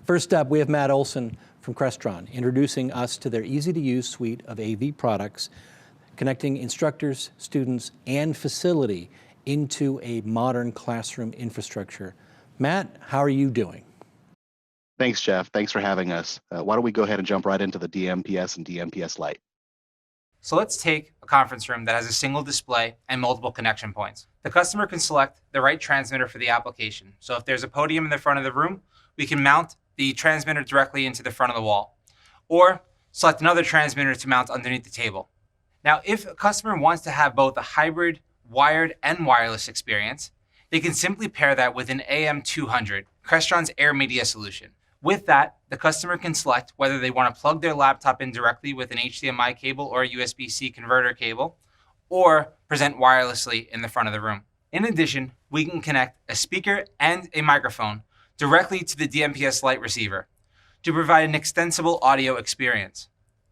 First up, we have Matt Olson from Crestron introducing us to their easy-to-use suite of AV products, connecting instructors, students, and facility into a modern classroom infrastructure. Matt, how are you doing? Thanks, Jeff. Thanks for having us. Why don't we go ahead and jump right into the DMPS and DMPS Lite. So let's take a conference room that has a single display and multiple connection points. The customer can select the right transmitter for the application. So if there's a podium in the front of the room, we can mount the transmitter directly into the front of the wall, or select another transmitter to mount underneath the table. Now, if a customer wants to have both a hybrid wired and wireless experience, they can simply pair that with an AM200, Crestron's Air Media solution. With that, the customer can select whether they want to plug their laptop in directly with an HDMI cable or a USB-C converter cable, or present wirelessly in the front of the room. In addition, we can connect a speaker and a microphone directly to the DMPS Lite receiver to provide an extensible audio experience.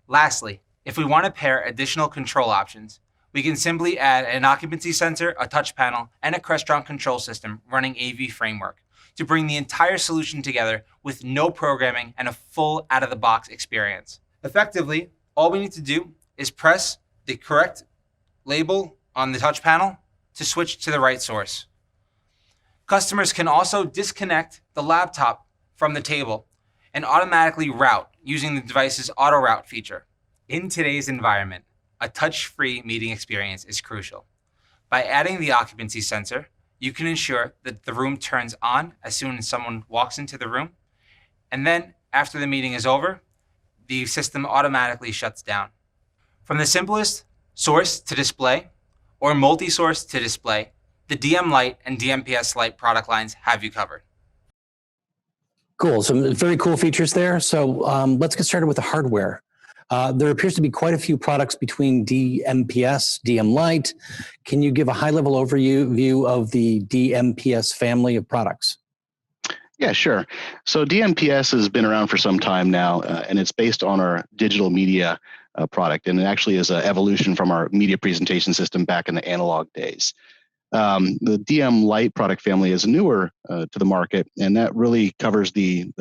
Lastly, if we want to pair additional control options, we can simply add an occupancy sensor, a touch panel, and a Crestron control system running AV framework to bring the entire solution together with no programming and a full out-of-the-box experience. Effectively, all we need to do is press the correct label on the touch panel to switch to the right source. Customers can also disconnect the laptop from the table and automatically route using the device's auto route feature. In today's environment, a touch-free meeting experience is crucial. By adding the occupancy sensor, you can ensure that the room turns on as soon as someone walks into the room, and then after the meeting is over, the system automatically shuts down. From the simplest source to display or multi-source to display, the DM Lite and DMPS Lite product lines have you covered. Cool, some very cool features there. So let's get started with the hardware. There appears to be quite a few products between DMPS, DM Lite. Can you give a high-level overview of the DMPS family of products? Yeah, sure. So DMPS has been around for some time now, and it's based on our digital media product, and it actually is an evolution from our media presentation system back in the analog days. The DM Lite product family is newer to the market, and that really covers the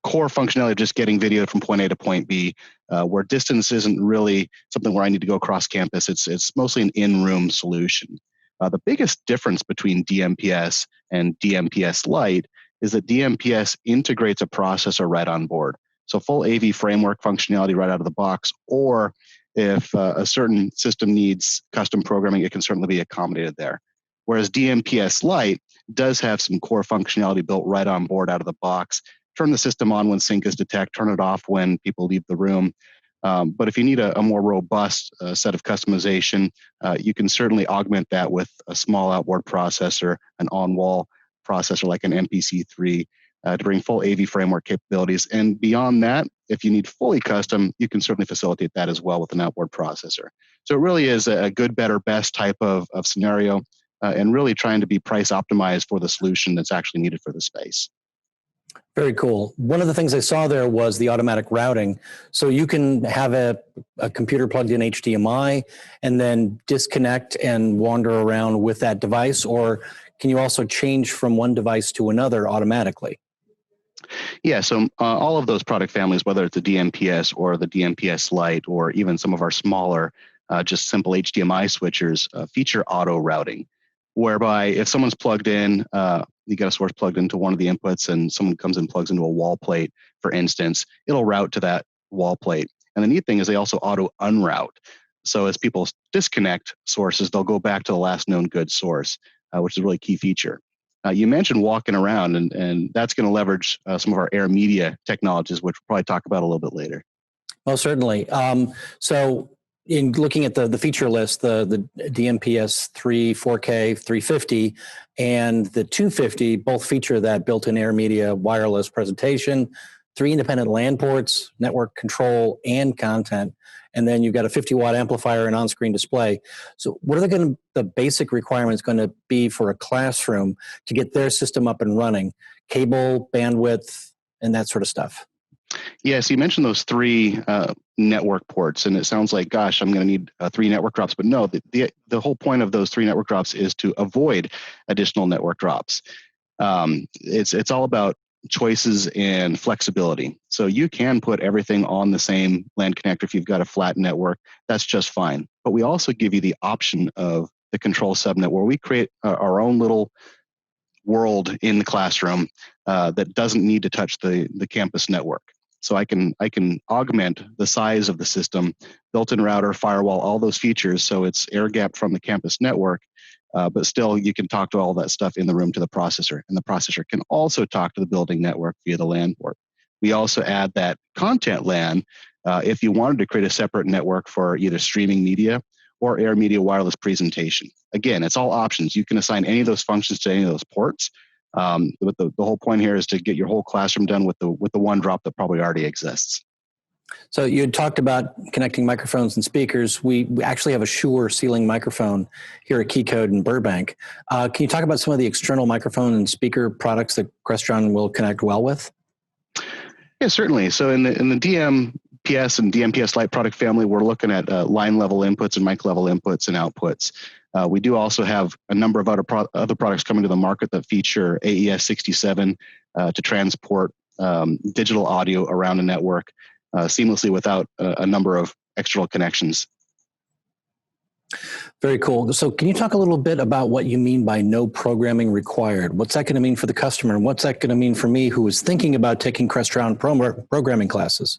core functionality of just getting video from point A to point B, where distance isn't really something where I need to go across campus. It's mostly an in-room solution. The biggest difference between DMPS and DMPS Lite is that DMPS integrates a processor right on board. So full AV framework functionality right out of the box, or if a certain system needs custom programming, it can certainly be accommodated there. Whereas DMPS Lite does have some core functionality built right on board out of the box. Turn the system on when sync is detected, turn it off when people leave the room. But if you need a more robust set of customization, you can certainly augment that with a small outboard processor, an on-wall processor like an MPC3 to bring full AV framework capabilities. And beyond that, if you need fully custom, you can certainly facilitate that as well with an outboard processor. So it really is a good, better, best type of scenario, and really trying to be price optimized for the solution that's actually needed for the space. Very cool. One of the things I saw there was the automatic routing. So you can have a computer plugged in HDMI and then disconnect and wander around with that device, or can you also change from one device to another automatically? Yeah, so all of those product families, whether it's the DMPS or the DMPS Lite, or even some of our smaller, just simple HDMI switchers, feature auto routing, whereby if someone's plugged in, you got a source plugged into one of the inputs and someone comes and plugs into a wall plate, for instance, it'll route to that wall plate. And the neat thing is they also auto unroute. So as people disconnect sources, they'll go back to the last known good source, which is a really key feature. You mentioned walking around, and that's going to leverage some of our Air Media technologies, which we'll probably talk about a little bit later. Oh, certainly. So in looking at the feature list, the DMPS 3 4K 350 and the 250 both feature that built-in Air Media wireless presentation, 3 independent LAN ports, network control, and content. And then you've got a 50-watt amplifier and on-screen display. So what are the basic requirements going to be for a classroom to get their system up and running? Cable, bandwidth, and that sort of stuff. Yeah, so you mentioned those 3 network ports, and it sounds like, gosh, I'm going to need 3 network drops. But no, the whole point of those 3 network drops is to avoid additional network drops. It's all about choices and flexibility. So you can put everything on the same LAN connector if you've got a flat network. That's just fine. But we also give you the option of the control subnet where we create our own little world in the classroom that doesn't need to touch the campus network. So I can augment the size of the system, built-in router, firewall, all those features, so it's air-gapped from the campus network, but still you can talk to all that stuff in the room to the processor, and the processor can also talk to the building network via the LAN port. We also add that content LAN if you wanted to create a separate network for either streaming media or Air Media wireless presentation. Again, it's all options. You can assign any of those functions to any of those ports. But the whole point here is to get your whole classroom done with the one drop that probably already exists. So you had talked about connecting microphones and speakers. We actually have a Shure ceiling microphone here at Keycode in Burbank. Can you talk about some of the external microphone and speaker products that Crestron will connect well with? Yeah, certainly. So in the DMPS and DMPS Lite product family, we're looking at line level inputs and mic level inputs and outputs. We do also have a number of other products coming to the market that feature AES-67 to transport digital audio around a network seamlessly without a number of external connections. Very cool. So can you talk a little bit about what you mean by no programming required? What's that going to mean for the customer? And what's that going to mean for me who is thinking about taking Crestron programming classes?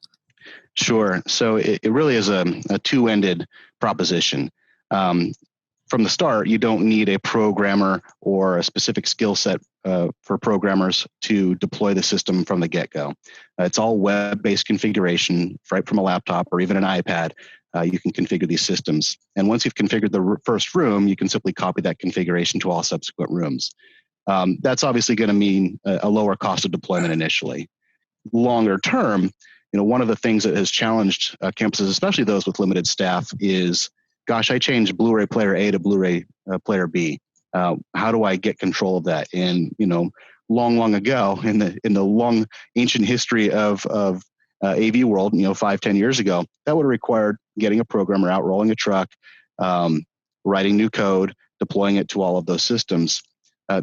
Sure. So it really is a two-ended proposition. From the start, you don't need a programmer or a specific skill set for programmers to deploy the system from the get-go. It's all web-based configuration right from a laptop or even an iPad. You can configure these systems. And once you've configured the first room, you can simply copy that configuration to all subsequent rooms. That's obviously going to mean a lower cost of deployment initially. Longer term, one of the things that has challenged campuses, especially those with limited staff, is, gosh, I changed Blu-ray player A to Blu-ray player B. How do I get control of that? And long ago, in the long ancient history of AV world, 5-10 years ago, that would have required getting a programmer out, rolling a truck, writing new code, deploying it to all of those systems.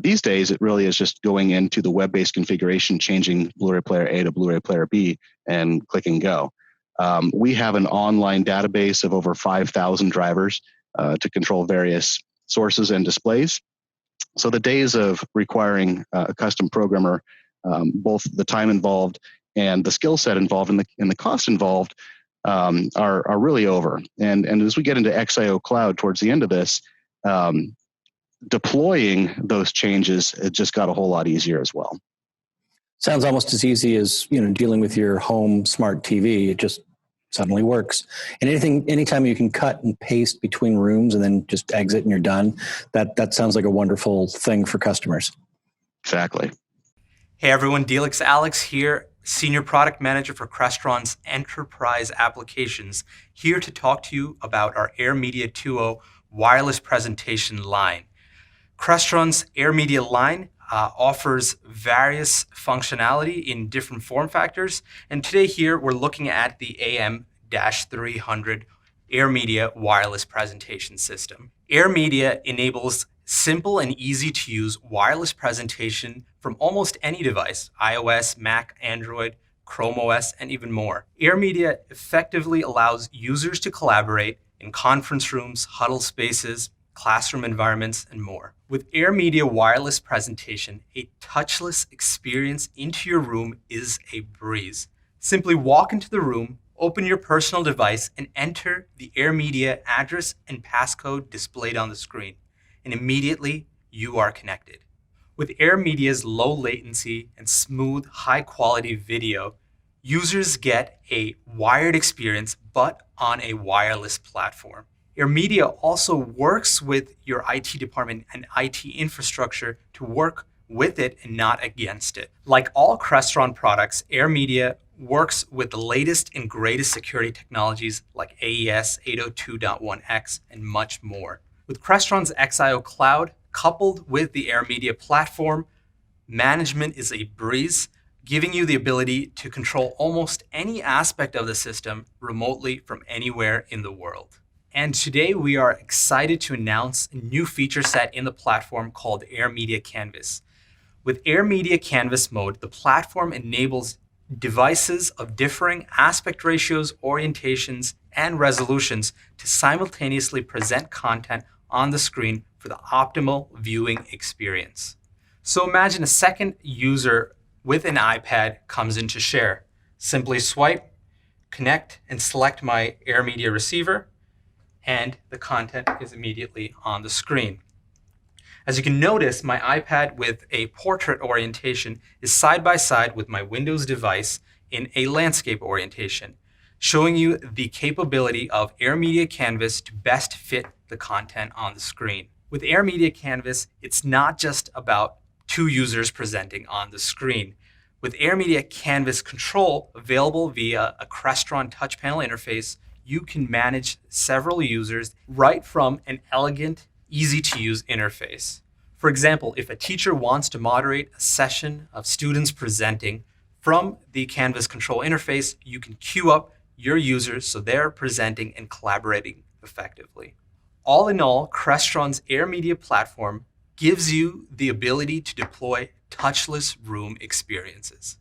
These days, it really is just going into the web-based configuration, changing Blu-ray player A to Blu-ray player B, and clicking go. We have an online database of over 5,000 drivers to control various sources and displays. So the days of requiring a custom programmer, both the time involved and the skill set involved and the cost involved are really over. And as we get into XIO Cloud towards the end of this, deploying those changes, it just got a whole lot easier as well. Sounds almost as easy as dealing with your home smart TV. It just suddenly works. And anytime you can cut and paste between rooms and then just exit and you're done, that sounds like a wonderful thing for customers. Exactly. Hey everyone, Delix Alex here, Senior Product Manager for Crestron's Enterprise Applications, here to talk to you about our Air Media 2.0 wireless presentation line. Crestron's Air Media line offers various functionality in different form factors. And today here, we're looking at the AM-300 Air Media wireless presentation system. Air Media enables simple and easy to use wireless presentation from almost any device: iOS, Mac, Android, Chrome OS, and even more. Air Media effectively allows users to collaborate in conference rooms, huddle spaces, classroom environments, and more. With Air Media wireless presentation, a touchless experience into your room is a breeze. Simply walk into the room, open your personal device, and enter the Air Media address and passcode displayed on the screen. And immediately, you are connected. With Air Media's low latency and smooth, high-quality video, users get a wired experience, but on a wireless platform. Air Media also works with your IT department and IT infrastructure to work with it and not against it. Like all Crestron products, Air Media works with the latest and greatest security technologies like AES 802.1x and much more. With Crestron's XIO Cloud, coupled with the Air Media platform, management is a breeze, giving you the ability to control almost any aspect of the system remotely from anywhere in the world. And today we are excited to announce a new feature set in the platform called Air Media Canvas. With Air Media Canvas mode, the platform enables devices of differing aspect ratios, orientations, and resolutions to simultaneously present content on the screen for the optimal viewing experience. So imagine a second user with an iPad comes in to share. Simply swipe, connect, and select my Air Media receiver, and the content is immediately on the screen. As you can notice, my iPad with a portrait orientation is side by side with my Windows device in a landscape orientation, showing you the capability of Air Media Canvas to best fit the content on the screen. With Air Media Canvas, it's not just about two users presenting on the screen. With Air Media Canvas Control available via a Crestron touch panel interface, you can manage several users right from an elegant, easy-to-use interface. For example, if a teacher wants to moderate a session of students presenting from the Canvas Control interface, you can queue up your users so they're presenting and collaborating effectively. All in all, Crestron's Air Media platform gives you the ability to deploy touchless room experiences.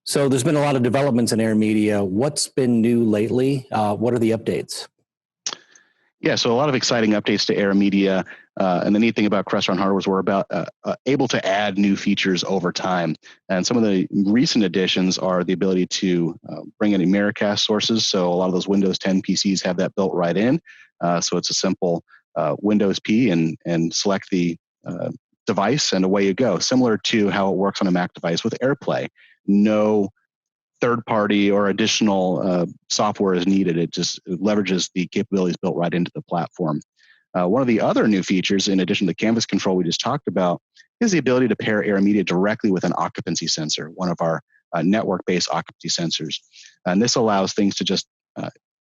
So there's been a lot of developments in Air Media. What's been new lately? What are the updates? Yeah, so a lot of exciting updates to Air Media. And the neat thing about Crestron hardware is we're able to add new features over time. And some of the recent additions are the ability to bring in Miracast sources. So a lot of those Windows 10 PCs have that built right in. So it's a simple Windows P and select the device and away you go. Similar to how it works on a Mac device with AirPlay. No third-party or additional software is needed. It just leverages the capabilities built right into the platform. One of the other new features, in addition to the Canvas Control we just talked about, is the ability to pair Air Media directly with an occupancy sensor, one of our network-based occupancy sensors. And this allows things to just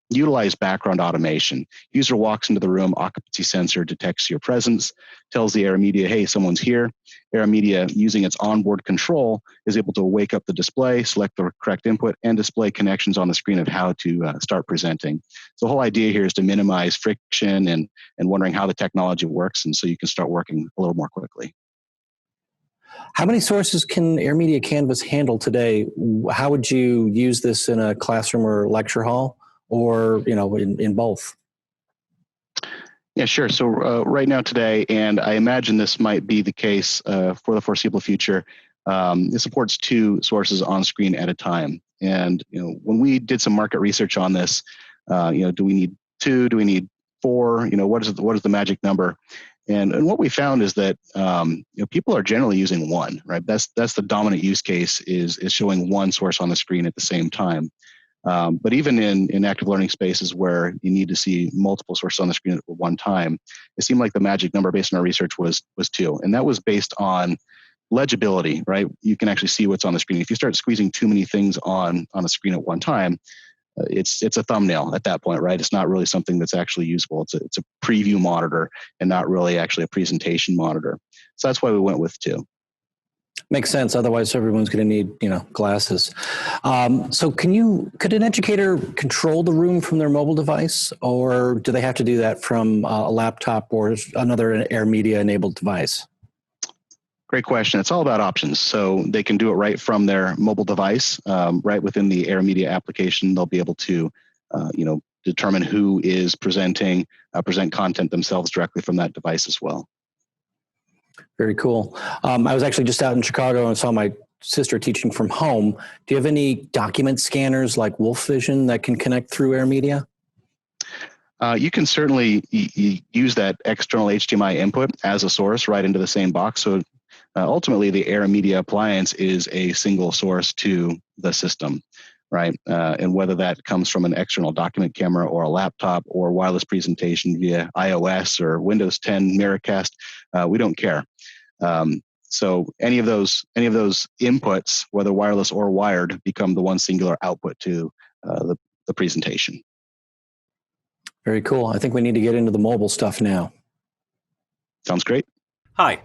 utilize background automation. User walks into the room, occupancy sensor detects your presence, tells the Air Media, hey, someone's here. Air Media, using its onboard control, is able to wake up the display, select the correct input, and display connections on the screen of how to start presenting. So the whole idea here is to minimize friction and wondering how the technology works, and so you can start working a little more quickly. How many sources can Air Media Canvas handle today? How would you use this in a classroom or lecture hall? Or, in both? Yeah, sure. So right now today, and I imagine this might be the case for the foreseeable future, it supports two sources on screen at a time. And when we did some market research on this, do we need two? Do we need four? What is the magic number? And what we found is that people are generally using one, right? That's the dominant use case is showing one source on the screen at the same time. But even in active learning spaces where you need to see multiple sources on the screen at one time, it seemed like the magic number based on our research was two. And that was based on legibility, right? You can actually see what's on the screen. If you start squeezing too many things on a screen at one time, it's a thumbnail at that point, right? It's not really something that's actually usable. It's a preview monitor and not really actually a presentation monitor. So that's why we went with two. Makes sense. Otherwise, everyone's going to need, glasses. So could an educator control the room from their mobile device, or do they have to do that from a laptop or another Air Media enabled device? Great question. It's all about options. So they can do it right from their mobile device, right within the Air Media application. They'll be able to, determine who is present content themselves directly from that device as well. Very cool. I was actually just out in Chicago and saw my sister teaching from home. Do you have any document scanners like Wolf Vision that can connect through Air Media? You can certainly use that external HDMI input as a source right into the same box. So ultimately, the Air Media appliance is a single source to the system, right? And whether that comes from an external document camera or a laptop or wireless presentation via iOS or Windows 10 Miracast, we don't care. So any of those inputs, whether wireless or wired, become the one singular output to the presentation. Very cool. I think we need to get into the mobile stuff now. Sounds great. Hi,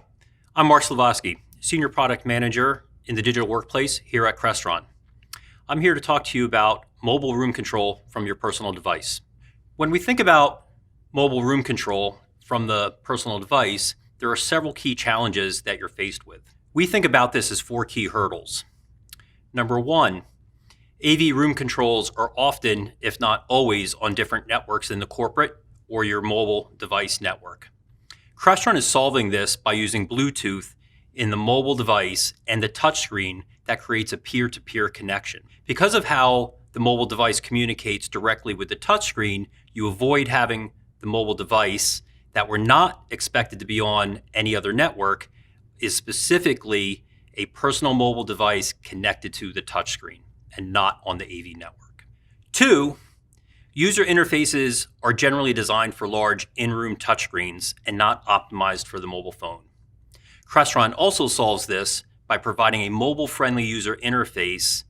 I'm Mark Slavosky, Senior Product Manager in the Digital Workplace here at Crestron. I'm here to talk to you about mobile room control from your personal device. When we think about mobile room control from the personal device, there are several key challenges that you're faced with. We think about this as 4 key hurdles. Number 1, AV room controls are often, if not always, on different networks than the corporate or your mobile device network. Crestron is solving this by using Bluetooth in the mobile device and the touchscreen that creates a peer-to-peer connection. Because of how the mobile device communicates directly with the touchscreen, you avoid having the mobile device that were not expected to be on any other network is specifically a personal mobile device connected to the touchscreen and not on the AV network. 2, user interfaces are generally designed for large in-room touchscreens and not optimized for the mobile phone. Crestron also solves this by providing a mobile-friendly user interface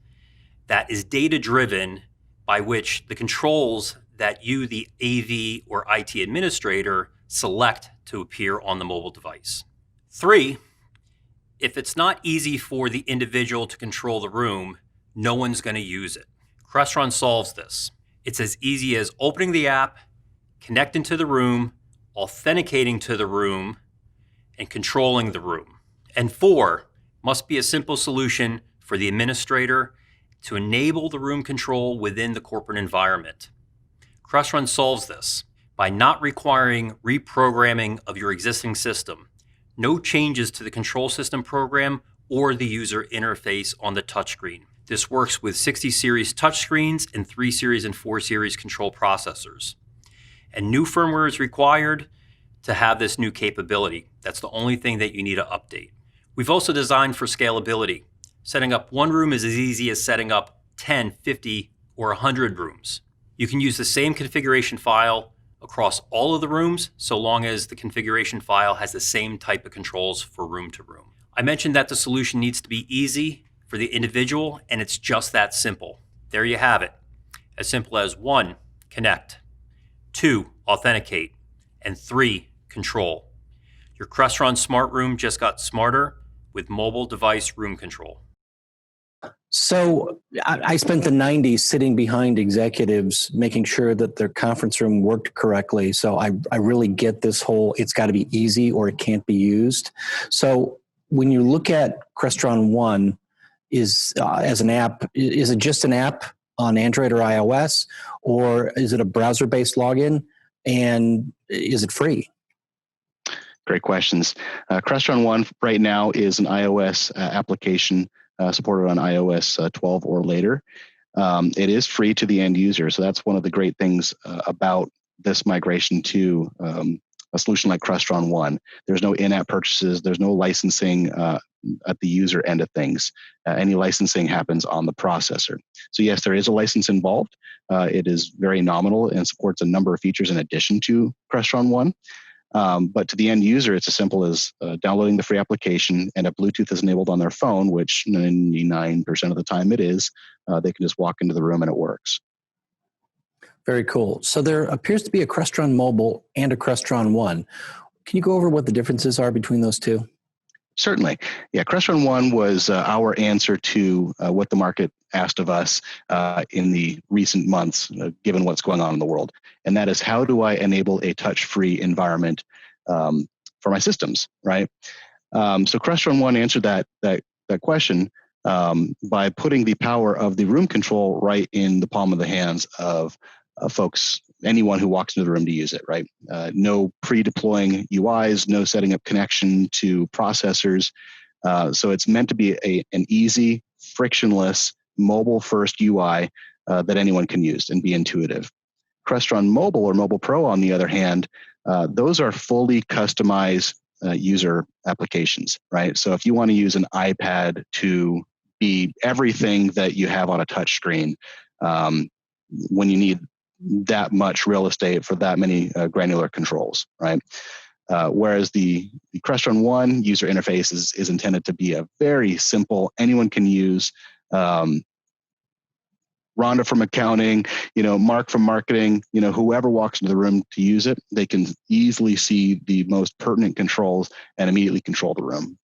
that is data-driven, by which the controls that you, the AV or IT administrator, select to appear on the mobile device. 3, if it's not easy for the individual to control the room, no one's going to use it. Crestron solves this. It's as easy as opening the app, connecting to the room, authenticating to the room, and controlling the room. And 4, must be a simple solution for the administrator to enable the room control within the corporate environment. Crestron solves this by not requiring reprogramming of your existing system, no changes to the control system program or the user interface on the touchscreen. This works with 60 series touchscreens and 3 series and 4 series control processors. And new firmware is required to have this new capability. That's the only thing that you need to update. We've also designed for scalability. Setting up one room is as easy as setting up 10, 50, or 100 rooms. You can use the same configuration file across all of the rooms, so long as the configuration file has the same type of controls for room to room. I mentioned that the solution needs to be easy for the individual, and it's just that simple. There you have it. As simple as 1, connect, 2, authenticate, and 3, control. Your Crestron smart room just got smarter with mobile device room control. So I spent the 90s sitting behind executives, making sure that their conference room worked correctly. So I really get this whole, it's got to be easy or it can't be used. So when you look at Crestron One as an app, is it just an app on Android or iOS, or is it a browser-based login, and is it free? Great questions. Crestron One right now is an iOS application supported on iOS 12 or later. It is free to the end user, so that's one of the great things about this migration to a solution like Crestron One. There's no in-app purchases. There's no licensing at the user end of things. Any licensing happens on the processor. So yes, there is a license involved. It is very nominal and supports a number of features in addition to Crestron One. But to the end user, it's as simple as downloading the free application, and if Bluetooth is enabled on their phone, which 99% of the time it is, they can just walk into the room and it works. Very cool. So there appears to be a Crestron Mobile and a Crestron One. Can you go over what the differences are between those two? Certainly. Yeah, Crestron One was our answer to what the market asked of us in the recent months, given what's going on in the world. And that is, how do I enable a touch-free environment for my systems, right? So Crestron One answered that question by putting the power of the room control right in the palm of the hands of folks, anyone who walks into the room to use it, right? No pre-deploying UIs, no setting up connection to processors. So it's meant to be an easy, frictionless, mobile-first UI that anyone can use and be intuitive. Crestron Mobile or Mobile Pro, on the other hand, those are fully customized user applications, right? So if you want to use an iPad to be everything that you have on a touch screen, when you need that much real estate for that many granular controls, right? Whereas the Crestron One user interface is intended to be a very simple, anyone can use. Rhonda from accounting, Mark from marketing, whoever walks into the room to use it, they can easily see the most pertinent controls and immediately control the room.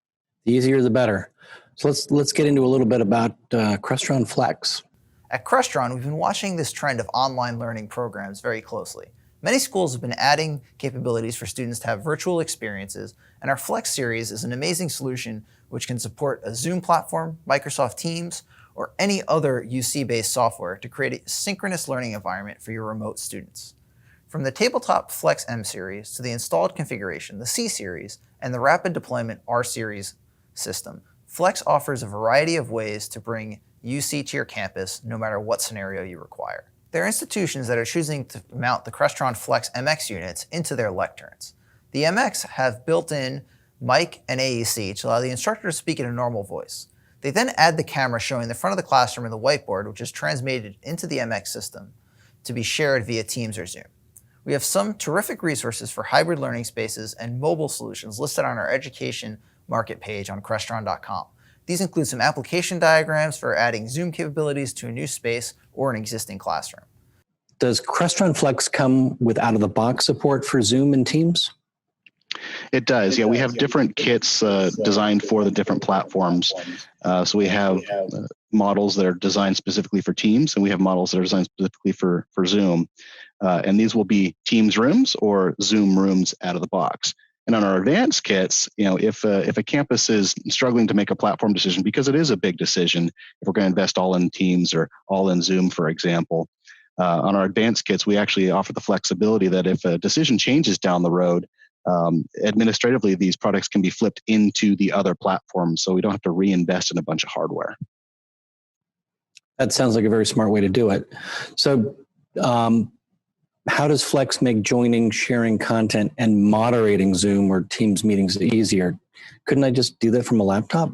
The easier, the better. So let's get into a little bit about Crestron Flex. At Crestron, we've been watching this trend of online learning programs very closely. Many schools have been adding capabilities for students to have virtual experiences, and our Flex series is an amazing solution which can support a Zoom platform, Microsoft Teams, or any other UC-based software to create a synchronous learning environment for your remote students. From the tabletop Flex M series to the installed configuration, the C series, and the rapid deployment R series system, Flex offers a variety of ways to bring UC to your campus no matter what scenario you require. There are institutions that are choosing to mount the Crestron Flex MX units into their lecterns. The MX have built-in mic and AEC to allow the instructor to speak in a normal voice. They then add the camera showing the front of the classroom and the whiteboard, which is transmitted into the MX system to be shared via Teams or Zoom. We have some terrific resources for hybrid learning spaces and mobile solutions listed on our education market page on Crestron.com. These include some application diagrams for adding Zoom capabilities to a new space or an existing classroom. Does Crestron Flex come with out-of-the-box support for Zoom and Teams? It does. Yeah, we have different kits designed for the different platforms. So we have models that are designed specifically for Teams, and we have models that are designed specifically for Zoom. And these will be Teams rooms or Zoom rooms out of the box. And on our advanced kits, if a campus is struggling to make a platform decision, because it is a big decision, if we're going to invest all in Teams or all in Zoom, for example, on our advanced kits, we actually offer the flexibility that if a decision changes down the road, administratively, these products can be flipped into the other platforms, so we don't have to reinvest in a bunch of hardware. That sounds like a very smart way to do it. So how does Flex make joining, sharing content, and moderating Zoom or Teams meetings easier? Couldn't I just do that from a laptop?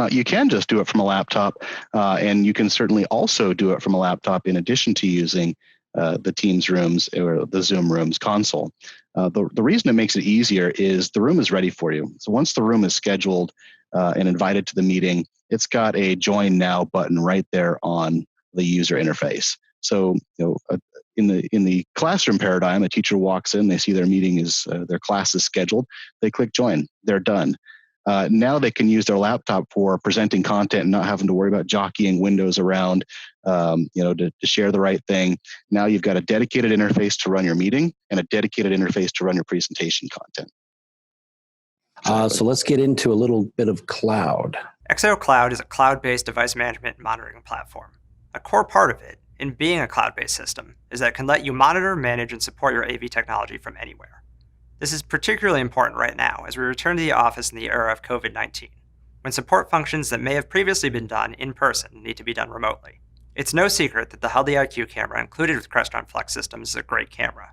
You can just do it from a laptop, and you can certainly also do it from a laptop in addition to using the Teams rooms or the Zoom rooms console. The reason it makes it easier is the room is ready for you. So once the room is scheduled and invited to the meeting, it's got a Join Now button right there on the user interface. So in the classroom paradigm, a teacher walks in, they see their meeting is their class is scheduled, they click Join, they're done. Now they can use their laptop for presenting content and not having to worry about jockeying windows around, to share the right thing. Now you've got a dedicated interface to run your meeting and a dedicated interface to run your presentation content. So let's get into a little bit of cloud. XIO Cloud is a cloud-based device management and monitoring platform. A core part of it, in being a cloud-based system, is that it can let you monitor, manage, and support your AV technology from anywhere. This is particularly important right now as we return to the office in the era of COVID-19, when support functions that may have previously been done in person need to be done remotely. It's no secret that the Healthy IQ camera included with Crestron Flex systems is a great camera.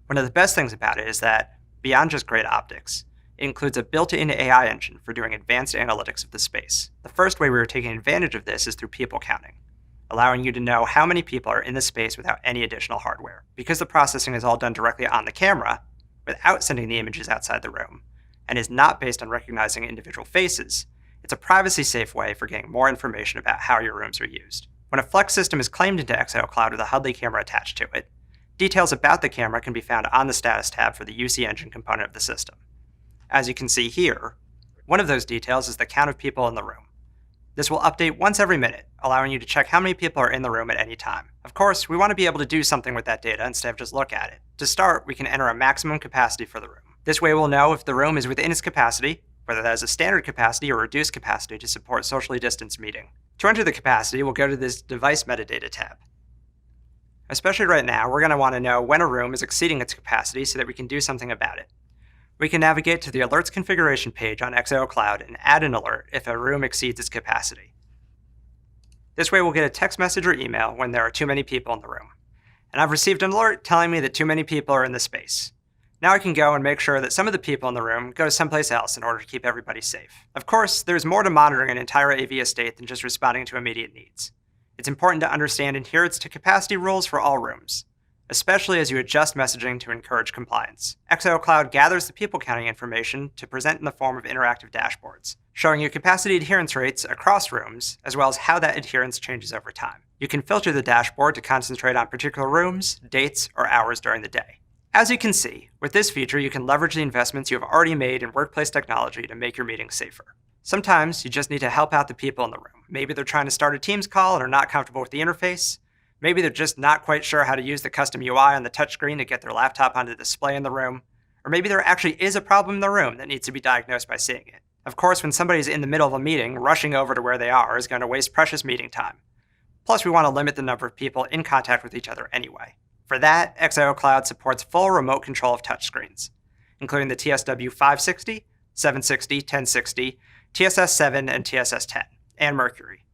One of the best things about it is that, beyond just great optics, it includes a built-in AI engine for doing advanced analytics of the space. The first way we are taking advantage of this is through people counting, allowing you to know how many people are in the space without any additional hardware. Because the processing is all done directly on the camera, without sending the images outside the room, and is not based on recognizing individual faces, it's a privacy-safe way for getting more information about how your rooms are used. When a Flex system is claimed into XIO Cloud with a Hudley camera attached to it, details about the camera can be found on the status tab for the UC Engine component of the system. As you can see here, one of those details is the count of people in the room. This will update once every minute, allowing you to check how many people are in the room at any time. Of course, we want to be able to do something with that data instead of just look at it. To start, we can enter a maximum capacity for the room. This way we'll know if the room is within its capacity, whether that is a standard capacity or reduced capacity to support socially distanced meeting. To enter the capacity, we'll go to this Device Metadata tab. Especially right now, we're going to want to know when a room is exceeding its capacity so that we can do something about it. We can navigate to the Alerts configuration page on XIO Cloud and add an alert if a room exceeds its capacity. This way we'll get a text message or email when there are too many people in the room. And I've received an alert telling me that too many people are in the space. Now I can go and make sure that some of the people in the room go someplace else in order to keep everybody safe. Of course, there's more to monitoring an entire AV estate than just responding to immediate needs. It's important to understand adherence to capacity rules for all rooms, especially as you adjust messaging to encourage compliance. XIO Cloud gathers the people counting information to present in the form of interactive dashboards, showing you capacity adherence rates across rooms, as well as how that adherence changes over time. You can filter the dashboard to concentrate on particular rooms, dates, or hours during the day. As you can see, with this feature, you can leverage the investments you have already made in workplace technology to make your meetings safer. Sometimes you just need to help out the people in the room. Maybe they're trying to start a Teams call and are not comfortable with the interface. Maybe they're just not quite sure how to use the custom UI on the touchscreen to get their laptop onto the display in the room. Or maybe there actually is a problem in the room that needs to be diagnosed by seeing it. Of course, when somebody's in the middle of a meeting, rushing over to where they are is going to waste precious meeting time. Plus, we want to limit the number of people in contact with each other anyway. For that, XIO Cloud supports full remote control of touchscreens, including the TSW 560, 760, 1060, TSS 7, and TSS 10, and Mercury.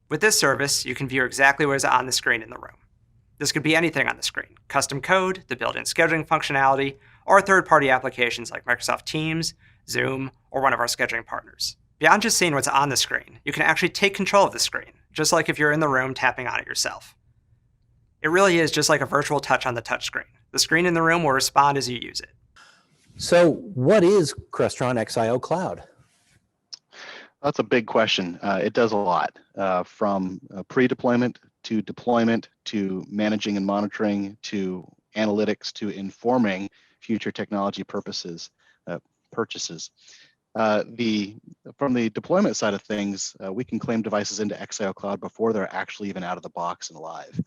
With this service, you can view exactly what is on the screen in the room. This could be anything on the screen: custom code, the built-in scheduling functionality, or third-party applications like Microsoft Teams, Zoom, or one of our scheduling partners. Beyond just seeing what's on the screen, you can actually take control of the screen, just like if you're in the room tapping on it yourself. It really is just like a virtual touch on the touchscreen. The screen in the room will respond as you use it. So what is Crestron XIO Cloud? That's a big question. It does a lot, from pre-deployment to deployment to managing and monitoring to analytics to informing future technology purchases. From the deployment side of things, we can claim devices into XIO Cloud before they're actually even out of the box and live.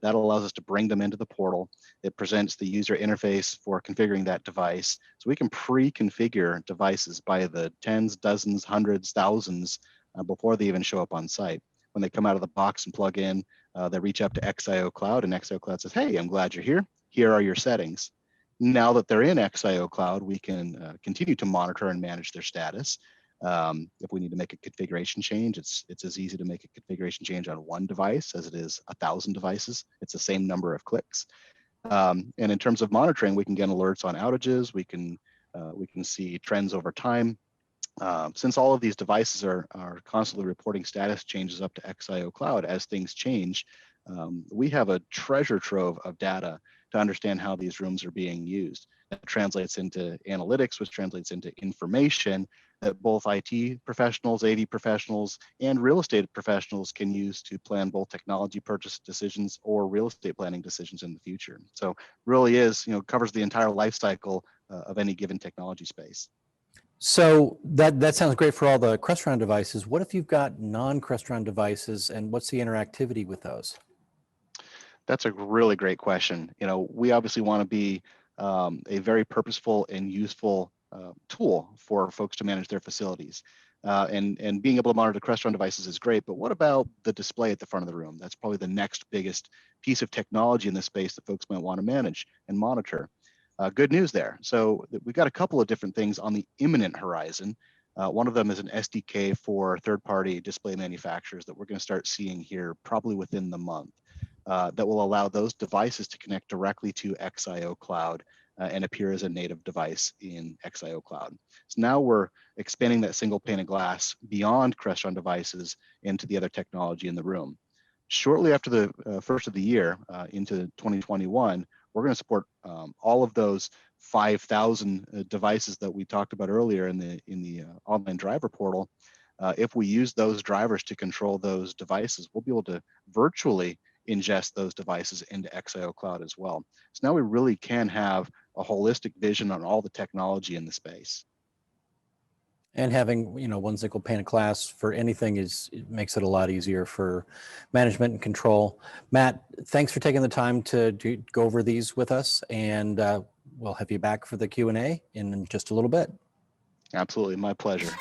That allows us to bring them into the portal. It presents the user interface for configuring that device. So we can pre-configure devices by the tens, dozens, hundreds, thousands before they even show up on site. When they come out of the box and plug in, they reach up to XIO Cloud, and XIO Cloud says, "Hey, I'm glad you're here. Here are your settings." Now that they're in XIO Cloud, we can continue to monitor and manage their status. If we need to make a configuration change, it's as easy to make a configuration change on one device as it is 1,000 devices. It's the same number of clicks. And in terms of monitoring, we can get alerts on outages. We can see trends over time. Since all of these devices are constantly reporting status changes up to XIO Cloud as things change, we have a treasure trove of data to understand how these rooms are being used. That translates into analytics, which translates into information that both IT professionals, AV professionals, and real estate professionals can use to plan both technology purchase decisions or real estate planning decisions in the future. So really is, covers the entire life cycle of any given technology space. So that sounds great for all the Crestron devices. What if you've got non-Crestron devices, and what's the interactivity with those? That's a really great question. We obviously want to be a very purposeful and useful tool for folks to manage their facilities. And being able to monitor Crestron devices is great, but what about the display at the front of the room? That's probably the next biggest piece of technology in this space that folks might want to manage and monitor. Good news there. So we've got a couple of different things on the imminent horizon. One of them is an SDK for third-party display manufacturers that we're going to start seeing here probably within the month. That will allow those devices to connect directly to XIO Cloud and appear as a native device in XIO Cloud. So now we're expanding that single pane of glass beyond Crestron devices into the other technology in the room. Shortly after the first of the year, into 2021, we're going to support all of those 5,000 devices that we talked about earlier in the online driver portal. If we use those drivers to control those devices, we'll be able to virtually ingest those devices into XIO Cloud as well. So now we really can have a holistic vision on all the technology in the space. And having one single pane of glass for anything it makes it a lot easier for management and control. Matt, thanks for taking the time to go over these with us, and we'll have you back for the Q&A in just a little bit. Absolutely, my pleasure.